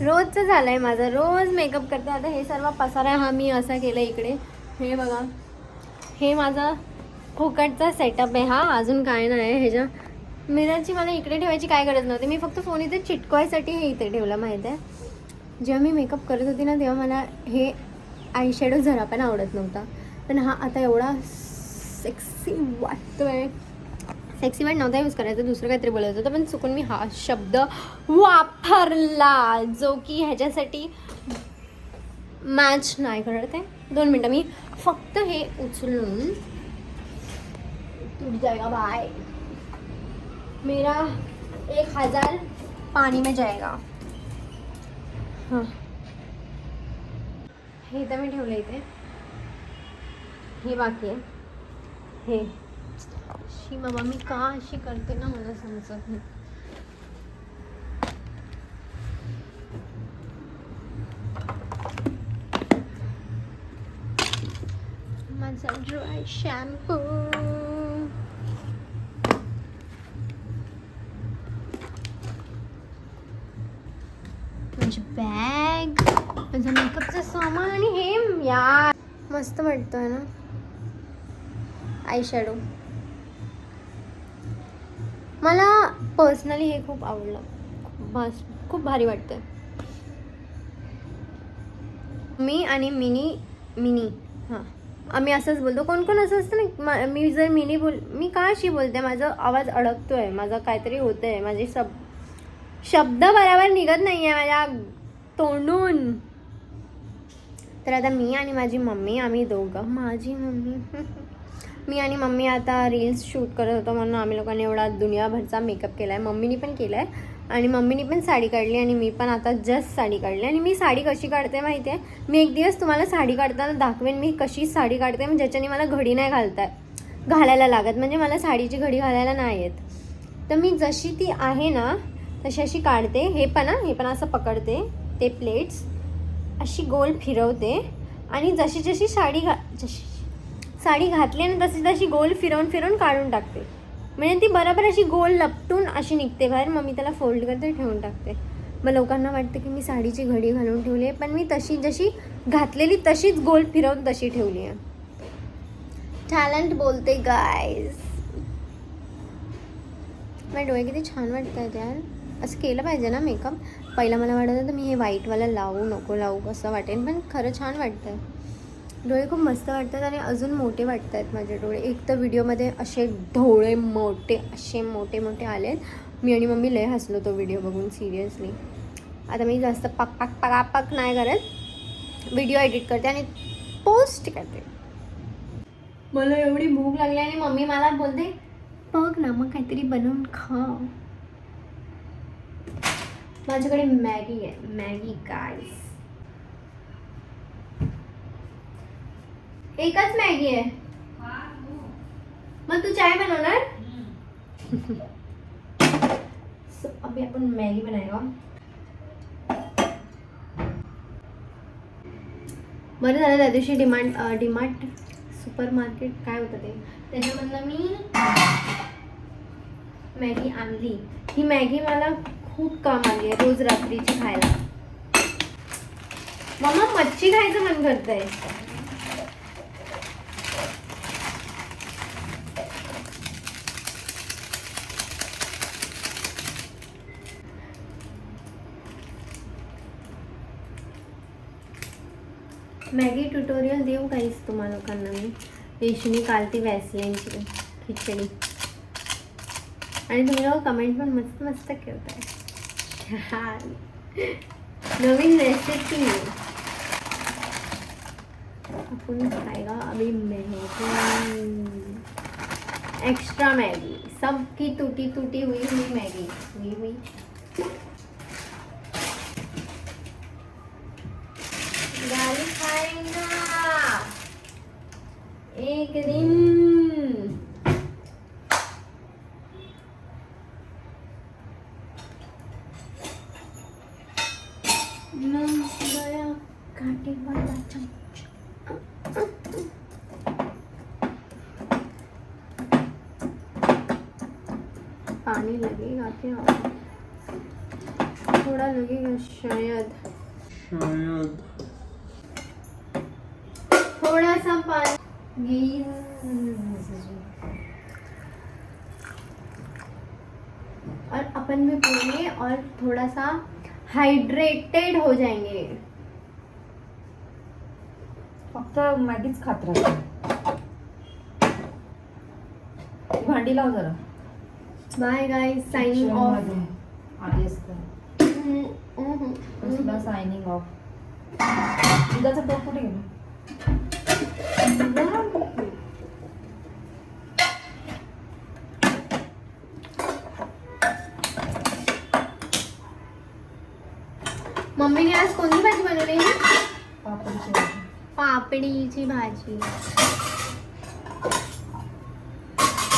रोजचं झालं आहे माझं, रोज मेकअप करते. आता हे सर्व पसारा हा मी असा केला इकडे. हे बघा, हे माझा फुकटचा सेटअप आहे हा, अजून काय नाही आहे. ह्याच्या मिररची मला इकडे ठेवायची काय गरज नव्हती. मी फक्त फोन इथे चिटकवायसाठी हे इथे ठेवलं माहीत आहे. जेव्हा मी मेकअप करत होती ना तेव्हा मला हे आय शॅडो जरा पण आवडत नव्हता, पण हा आता एवढा सेक्सी वाटतोय. सेक्सी वर्ड नव्हता यूज करायचा, दुसरं काहीतरी बोलायचं होतं, पण चुकून मी हा शब्द वापरला जो की ह्याच्यासाठी मॅच नाही करत आहे. 2 मिनटं, मी फक्त हे उचलून टूट जाएगा बाय. मेरा 1000 पानी में जाएगा. हां, हे इथं मी ठेवलं इथे. हे बाकी आहे. हे शी बाबा, मी का अशी करते ना मला समजत नाही. माझा ड्राय शॅम्पू. माझी बॅग, माझं मेकअपचं सामान आणि हे यार मस्त वाटतोय ना आय शॅडो. मला पर्सनली हे खूप आवडलं, बस खूप भारी वाटतं. मी आणि मिनी हां, आम्ही असंच बोलतो. कोण कोण असं असतं ना, मी जर मिनी मी का अशी बोलते, माझा आवाज अडकतोय, माझं काहीतरी होतं आहे, माझे शब्द बरोबर निघत नाही आहे माझ्या तोंडून. तर आता मी आणि माझी मम्मी, आम्ही दोघं, माझी मम्मी मी आणि मम्मी आता रील्स शूट करत होतो, म्हणून आम्ही लोकांनी एवढा दुनियाभरचा मेकअप केला आहे. मम्मीनी पण केला आहे आणि मम्मीनी पण साडी काढली आणि मी पण आता जस्ट साडी काढली. आणि मी साडी कशी काढते माहिती आहे, मी एक दिवस तुम्हाला साडी काढताना दाखवेन मी कशी साडी काढते, म्हणजे ज्याच्याने मला घडी नाही घालायला लागत, म्हणजे मला साडीची घडी घालायला नाही येत. तर मी जशी ती आहे ना तशी अशी काढते. हे पण असं पकडते, ते प्लेट्स अशी गोल फिरवते आणि जशी जशी साडी घातली ना तशी तशी गोल फिरवून काढून टाकते, म्हणजे ती बरोबर अशी गोल लपटून अशी निघते बाहेर. मग मी त्याला फोल्ड करते, ठेवून टाकते. मग लोकांना वाटतं की मी साडीची घडी घालून ठेवली आहे, पण मी तशी जशी घातलेली तशीच गोल फिरवून तशी ठेवली आहे. टॅलेंट बोलते गाईज. माझे डोळे किती छान वाटत आहेत यार. असं केलं पाहिजे ना मेकअप. पहिला मला वाटत होतं मी हे व्हाईटवाला नको लावू कसं वाटेल, पण खरं छान वाटतं आहे. डोळे खूप मस्त वाटतात आणि अजून मोठे वाटत आहेत माझे डोळे. एक तर व्हिडिओमध्ये असे डोळे असे मोठे आले आहेत. मी आणि मम्मी लय हसलो तो व्हिडिओ बघून, सिरियसली. आता मी जास्त पक नाही करत, व्हिडिओ एडिट करते आणि पोस्ट करते. मला एवढी भूक लागली आणि मम्मी मला बोलते बघ ना मग काहीतरी बनवून खा. माझ्याकडे मॅगी आहे, मॅगी गाईस. एकच मॅगी आहे. मग तू चाय बनवणार? अभी आपण मॅगी बनाएगा. बरं झालं त्या दिवशी डीमार्ट सुपर मार्केट काय होतं ते, त्याच्यामधनं मी मॅगी आणली. ही मॅगी मला खूप काम आली आहे रोज रात्रीची खायला. मम्मा मच्छी खायचं मन करतंय. मॅगी ट्युटोरियल देऊ काहीच तुम्हा लोकांना मी. रेशमी कालती वॅसलेनची खिचडी आणि तुम्ही लोक कमेंट पण मस्त करताय. छान नवीन रेसिपी आपण खाएगा अभी मैगी, एक्स्ट्रा मैगी, सबकी टूटी हुई मैगी हुई. गाली खाएगा एक दिन. गया काटे वाला चम्मच. पानी लगेगा क्या? थोड़ा लगेगा शायद, थोड़ा सा पानी। और अपन भी पिएंगे और थोड़ा सा हाइड्रेटेड हो जाएंगे। फक्त मॅगीच खात राहते। भांडी लाव जरा। Bye guys, signing off. आधी असतं तुला सायनिंग ऑफ। दुधाचा टोप कुठे गेला? मम्मीने आज कोणती भाजी बनवली आहे? पापडीची भाजी। पापडीची भाजी।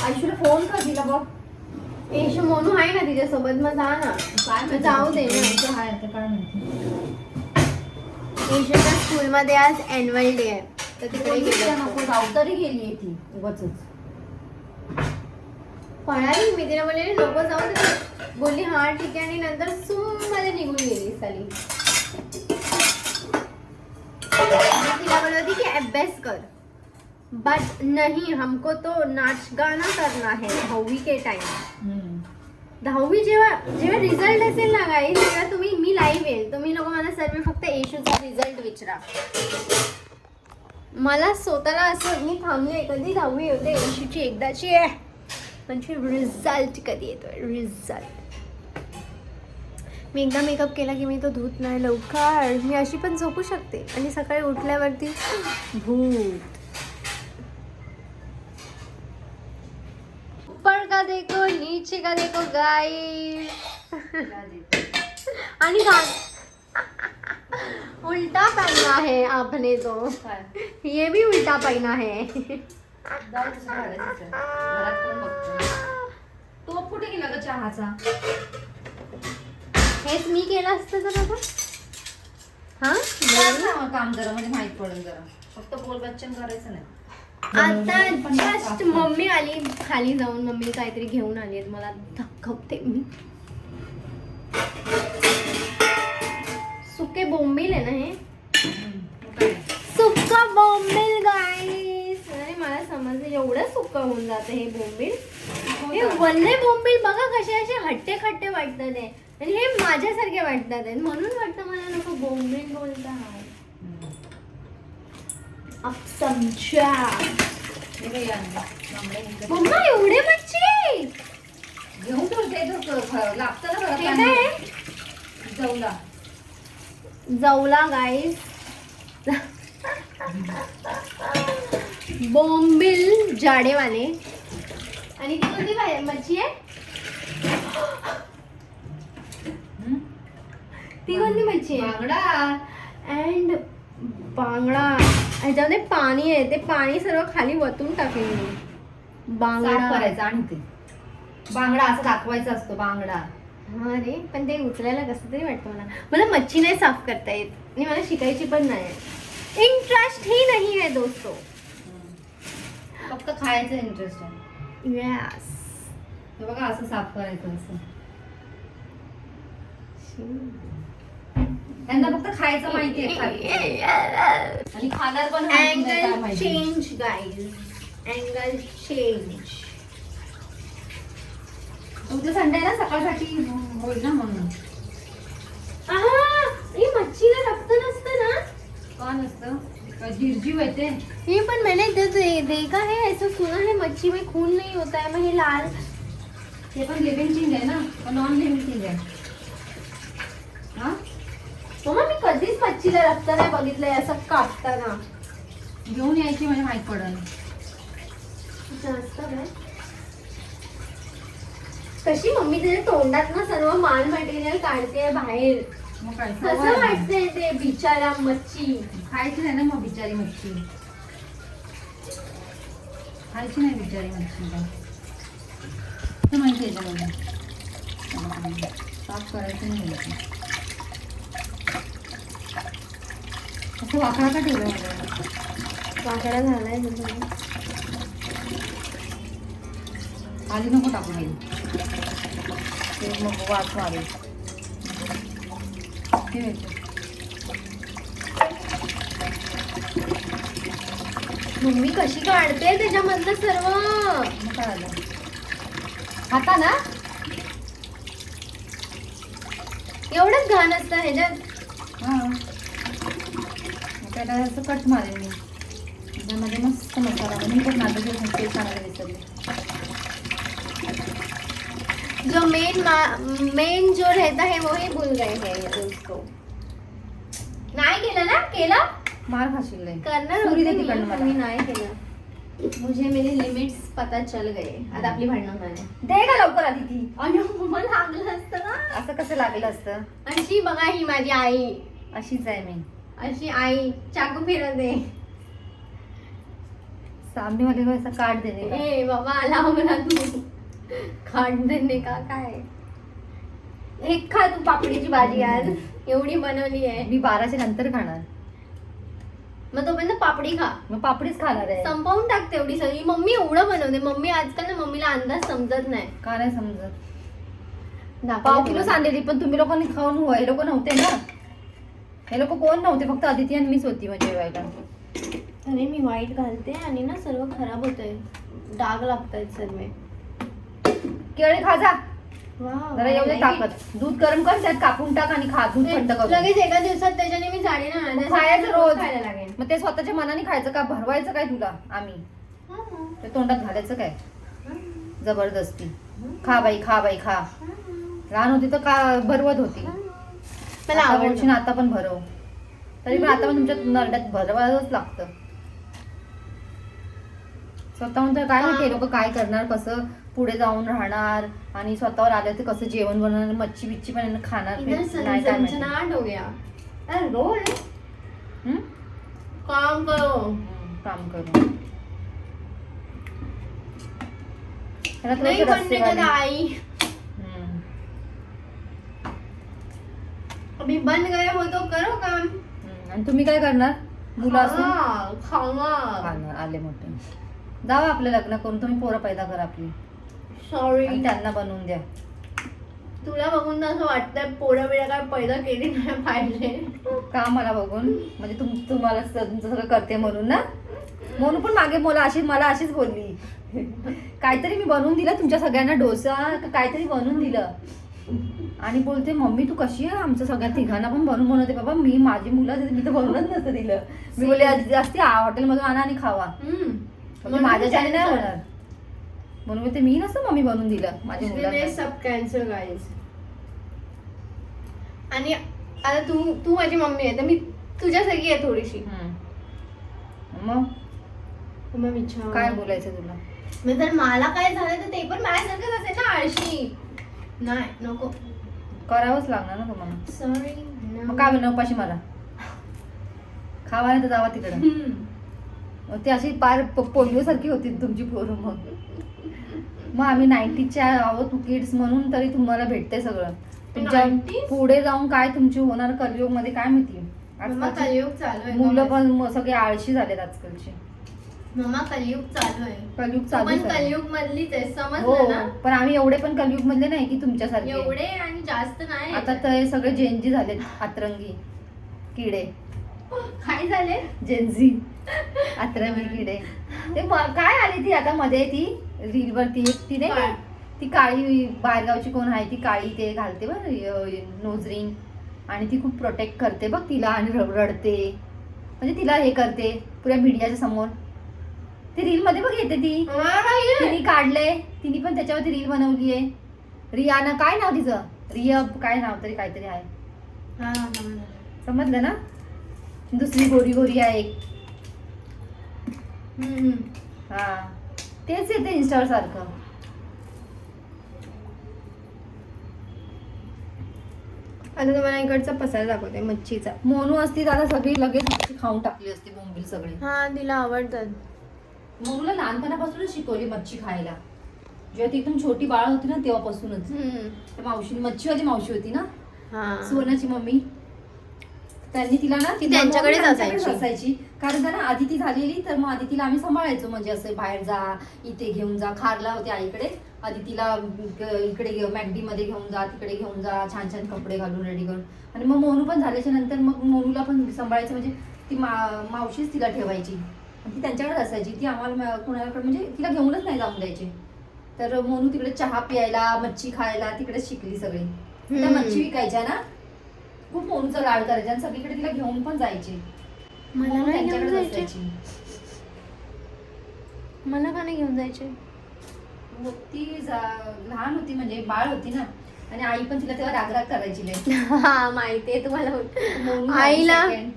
आयुषला फोन कर दिला बघ। येशू मोनू आहे ना तिच्यासोबत, मग जा ना। काय जाऊ दे ना। ना हाय ते काय माहिती। येशूच्या स्कूलमध्ये आज ॲन्युअल डे आहे, तर तिकडे गेलो. नको जाऊ, तरी गेली ती उगाच। पळाली मी, तिला बोलले नको जाऊ दे, बोलली हा ठीक आहे, आणि नंतर सुम मध्ये निघून गेली साली. तिला बोलत होती की अभ्यास कर, बट नहीं, हमको तो नाच गाना करना है 10वीं के टाइम. 10वी जेव्हा रिझल्ट असेल ना गाईस, तेव्हा तुम्ही, मी लाईव्ह येईल, तुम्ही लोक मला सर्व फक्त येशूचा रिझल्ट विचारा. मला स्वतःला असं, मी थांबले कधी 10वी होते येशूची एकदाची आहे, म्हणजे रिझल्ट कधी येतोय रिझल्ट. मी एकदा मेकअप केला की मी तो धूत नाही लवकर, मी अशी पण झोपू शकते आणि सकाळी उठल्यावरती भूत. ऊपर का देखो नीचे का देखो गाइस. आणि उल्टा पहना है आपने तो, ये भी उल्टा पहना है. तो कुठे गेला ग चहाचा? हेच मी केलं असतं तर बाबा. हा काम जरा म्हणजे माहित पडेल, जरा फक्त बोल बच्चन करायचं नाही. आता जस्ट मम्मी आली खाली जाऊन, मम्मी काहीतरी घेऊन आली, मला दाखवते मी. सुके बोंबील आहे ना हे, सुक्का बोंबील गाईस. अरे मला समजलं एवढं सुक्का होऊन जातं हे बोंबील. हे वल्ले बोंबील बघा कसे असे हट्टे खट्टे वाटतात आहे, आणि हे माझ्यासारखे वाटतात आहे, म्हणून वाटतं मला लोक बोंबील बोलतात. अब समजा मम्मा एवढे मच्छी घेऊन ठेवते, लागतं ना हे काय जवला जवला गाईस. बोंबील जाडेवाले. आणि ती कोणती मच्छी आहे? ती कोणती मच्छी आहे? बांगडा. अँड बांगडा, ह्याच्यामध्ये पाणी आहे, ते पाणी सर्व खाली वतून टाकेल मी. बांगडा करायचा आणि ते बांगडा असं दाखवायचा असतो बांगडा. हा रे, पण ते उचलायला कसं तरी वाटतं मला. मला मच्छी नाही साफ करता येत आणि मला शिकायची पण नाही, इंटरेस्ट ही नाही आहे दोस्तों. फक्त खायचं इंटरेस्ट आहे. यस. हे बघा असं साफ करायचं असं. त्यांना फक्त खायचं माहितीये आणि खाणार पण. Angle change guys, angle change. उद्या संडे ना, सकाळसाठी होईल ना म्हणून. ही मच्छीला रक्त नसतं ना? का नसतं? निर्जीव येते. ये पण मैंने देखा है, ऐसा सुना है मच्छी में खून नहीं होता है. मग हे लाल, हे पण लिव्हिंग थिंग आहे ना, नॉन लिव्हिंग थिंग आहे. हा मम्मा मी कधीच मच्छीला रक्त नाही बघितलंय असं कापताना. घेऊन यायची म्हणजे माहित पडेल. जास्त काय कशी मम्मी त्याच्या तोंडात ना सर्व माल मटेरियल काढते बाहेर. मग काय कसं वाटतंय ते बिचारा मच्छी. खायची नाही ना मग बिचारी मच्छी, खायची नाही बिचारी मच्छी. काय माहिती आहे त्याला, साफ करायचं नाही. असं वाकडा का ठेवलं? वाकडा झालाय. आधी नको टाकू बाई, नको वास मारेल. मोठी मिरची. मम्मी कशी काढते त्याच्यामधलं सर्व. मग काय आलं खाता ना. एवढंच घाण असतं ह्याच्यात. हां मग त्याला असं कट मारेन मी. त्यामध्ये मस्त मसाला. मी पण माझं दिवस तेल सांगायला विसरले. जो मेन जो रहता है वो ही भूल गए हैं दोस्तों. नाही केलं ना. केलं मार खाशील लय. करणार सुरी दे होते तिकडनं मी, मला. मी नाही केलं. मुझे मेरे लिमिट्स पता चल गए. आता आपली भांडणं झाली. दे का लवकर आधी ती. अयो मला लागलं असतं ना. असं कसं लागलं असतं. अशी बघा ही माझी आई. अशीच आहे मी. अशी आई चाकू फिरवते. सामने वाले को ऐसा काट देने का. ए बाबा आला मला तू. खाट देणे का काय. एक खा तू पापडीची भाजी आज एवढी बनवली आहे. मी 12च्या नंतर खाणार. मग तोपर्यंत पापडी खा. मग पापडीच खाणार आहे. संपवून टाकते एवढी सगळी. मम्मी एवढं बनवते. मम्मी आजकाल ना मम्मीला अंदाज समजत नाही. का नाही समजत. दाखवते पाव किलो तुम्हाला. सांडलेली पण तुम्ही लोकांनी खाऊन हे लोक नव्हते ना. हे लोक कोण नव्हते. फक्त अदिती आणि मीच होती म्हणजे जेवायला. अरे मी वाईट घालते आणि ना सर्व खराब होत आहे. डाग लागतायत सर्व. केळी खा जा. वाव, जरा एवढे वाईट. ताकद. दूध गरम कर त्यात कापून टाक आणि खा. दूध थंड कर. लगेच एका दिवसात त्याच्याने मी झाली ना. मग खायचं रोज. खायला लागेल. मग ते स्वतःच्या मनाने खायचं का. भरवायचं काय तुला आम्ही. ते तोंडात घालायचं काय जबरदस्ती. खा बाई खा बाई खा. लहान होती तर का भरवत होती. मला आता आवडलं. बोलशील आता पण भरव. तरी पण आता पण तुमच्या नरड्यात भरवायलाच लागतं. स्वतःहून तर काय माहिती लोक काय करणार. कसं पुढे जाऊन राहणार आणि स्वतःवर आलं तर कसं जेवण बनवणार. मच्छी बिच्छी पण खाणार इधर नाही काय माहिती. सनसनाहट हो गया. अरे रोल हम्म? काम करो. काम करू. त्याला थोडंसं नहीं बनने रस्सेवाली. का आई. हम्म. अभी बन गए हो तो करो काम. आणि तुम्ही काय करणार. मुलं असून खावा. खाणार आले मोठे. जावा आपलं लग्न करून तुम्ही पोरं पैदा करा आपली सॉरी. आणि त्यांना बनवून द्या. तुला बघून ना असं वाटतंय पोरं बिळं काय पैदा केली नाही पाहिजे. का मला बघून म्हणजे तुम्हाला तुमचं सगळं करते म्हणून ना. म्हणून पण मागे मला अशीच बोलली. काहीतरी मी बनवून दिलं तुमच्या सगळ्यांना. डोसा काहीतरी बनवून दिलं आणि बोलते मम्मी तू कशी आहे. आमच्या सगळ्या तिघांना पण बनवते. बाबा मी माझी मुलं मी तर बनवूनच नसतं दिलं. मी बोलले जास्ती हॉटेलमधून आणा आणि खावा. म्हणजे माझ्याच्याने नाही होणार म्हणून बोलते मी नसतं मम्मी बनवून दिलं माझ्या मुलांना. सब कॅन्सर गाईज. आणि आता तू माझी मम्मी आहे तर मी तुझ्यासारखी आहे थोडीशी. मग मग विचार काय बोलायचं तुला. मग जर मला काय झालं तर ते पण माझ्यासारखंच असेल ना. आळशी नाही नको. करावंच लागणार ना तुम्हाला. सॉरी. मग काय बनव उपाशी मला. खावा नाही तर जावा तिकडं. ते अशी पार पोलिओ सारखी होती तुमची पोरं. मग आम्ही 90च्या आहोत किड्स म्हणून तरी तुम्हाला भेटते सगळं. तुमच्या 90s? पुढे जाऊन काय तुमची होणार कलियुग मध्ये काय माहिती. मम्मा कलियुग चालू आहे. मुलं पण सगळे आळशी झालेत आजकालचे. मम्मा कलियुग चालू आहे. कलियुग तू चालू पण आहे. कलियुग मधलीच आहे. हो समजलं ना. पण आम्ही एवढे पण कलियुग मधले नाही की तुमच्यासारखे. एवढे आणि जास्त नाही. आता तर सगळे जेनजी झालेत. अतरंगी किडे. काय झाले. जेनझी अतरंगी किडे. ते काय आली ती आता मध्ये ती रील वरती एक ती नाही का? ती काळी बाहेरगावची कोण आहे ती काळी ते घालते बघ नोजरिंग आणि ती खूप प्रोटेक्ट करते बघ तिला आणि रडते म्हणजे तिला हे करते पुऱ्या मीडियाच्या समोर. ती रील मध्ये बघ येते ती. तिने काढले. तिने पण त्याच्यावरती रील बनवली आहे. रियाना काय नाव तिचं. रिया काय नाव तरी काहीतरी आहे. समजलं ना. दुसरी गोरी गोरी आहे एक. हा तेच येते इंस्टावर सारखं. आता तुम्हाला इकडचा पसारा दाखवते मच्छीचा. मोनू असती आता सगळी लगेच मच्छी खाऊन टाकली असती बोंबील सगळी. हा तिला आवडतात. मोनूला लहानपणापासूनच शिकवली मच्छी खायला. जेव्हा ती एकदम छोटी बाळ होती ना तेव्हापासूनच. त्या मावशीने मच्छीवाली मावशी होती ना सुवर्णाची मम्मी. त्यांनी तिला ना ती त्यांच्याकडेच असायची कारण का ना आदिती झालेली तर मग आदितीला आम्ही सांभाळायचो म्हणजे असं बाहेर जा इथे घेऊन जा. खारला होते आईकडे तिला इकडे मॅगडी मध्ये घेऊन जा, तिकडे घेऊन जा, छान छान कपडे घालून रेडी करून. आणि मग मोनू पण झाल्याच्या नंतर मग मोनूला पण सांभाळायचं, म्हणजे ती मावशीच तिला ठेवायची. आणि ती त्यांच्याकडे असायची. ती आम्हाला कोणाकडे म्हणजे तिला घेऊनच नाही जाऊन द्यायची. तर मोनू तिकडे चहा प्यायला, मच्छी खायला तिकडेच शिकली सगळी. त्या मच्छी विकायच्या ना, खूप मोनूचा लाड करायचे आणि सगळीकडे तिला घेऊन पण जायचे. मला मोनू नाही घेऊन त्यांच्याकडेच जायचे. असायची. मला का नाही घेऊन जायचे? मग ती लहान होती, म्हणजे बाळ होती ना, आणि आई पण तिला तेव्हा रागराग करायची लय. हा माहितीये तुम्हाला. मोनू आईला second.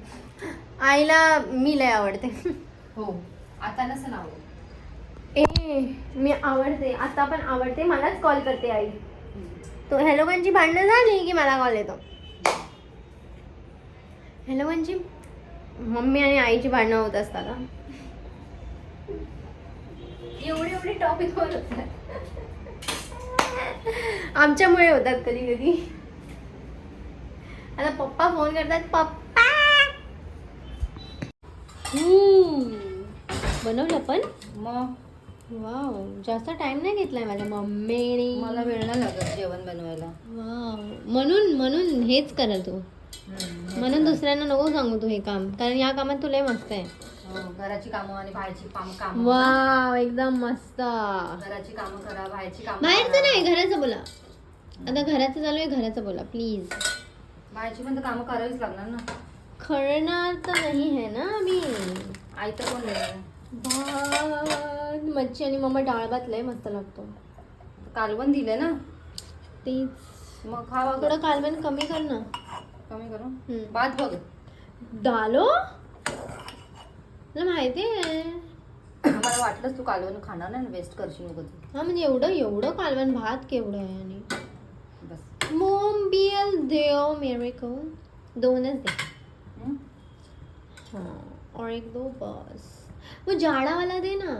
आईला मी लय आवडते. हो, आता नसं नाव. ए मी आवडते, आता पण आवडते. मलाच कॉल करते आई. तो हॅलो कंची भांडणं झाली की मला कॉल येतो. हॅलो कंची, मम्मी आणि आईची भांडणं होत असतात का? एवढे टॉपिक वर होतात. आमच्यामुळे होतात कधी कधी. आता पप्पा फोन करतात, पप्पा बनवलं पण. मग वाव, जास्त टाइम नाही घेतलाय माझ्या मम्मीने. मला वेळ नाही लागत जेवण बनवायला. वाव, म्हणून हेच करल तू. म्हणून दुसऱ्यांना नको सांगू तू हे काम, कारण या कामात तुला मस्त आहे. घराची कामं आणि बाहेरची कामं. वाव, एकदम मस्त. घराची कामं करा, बाहेरची कामं बाहेरचं करा. नाही, घराचं बोला. आता घराचं चालू आहे, घराचं बोला प्लीज. बाहेरची पण तर कामं करावीच लागणार ना. करणार तर नाही है ना मी. आई तर कोण देणार? भात, मच्छी आणि मम्मा डाळ भात लय मस्त लागतो. कालवण दिले ना, तेच. मग खावा. थोडं कालवण कमी कर ना. कमी करू. हम्म. भात बघ. डालो तुला माहिती आहे. मला वाटलंच तू कालवण खाणार नाही, वेस्ट करशील नको तू. हा म्हणजे एवढं कालवण भात केवढं आहे. आणि बस. मोम्बियल देव मेरे को 2च दे. हम्म? हाँ, और 1-2 बस. वो जाड़ा वाला दे ना,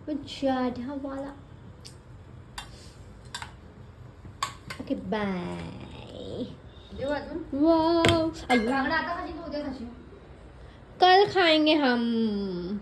वो जाड़ा वाला. Okay bye. देऊ अजून. वाव, बांगडा आता खाशील, उद्या खाशील. कल खाएंगे हम.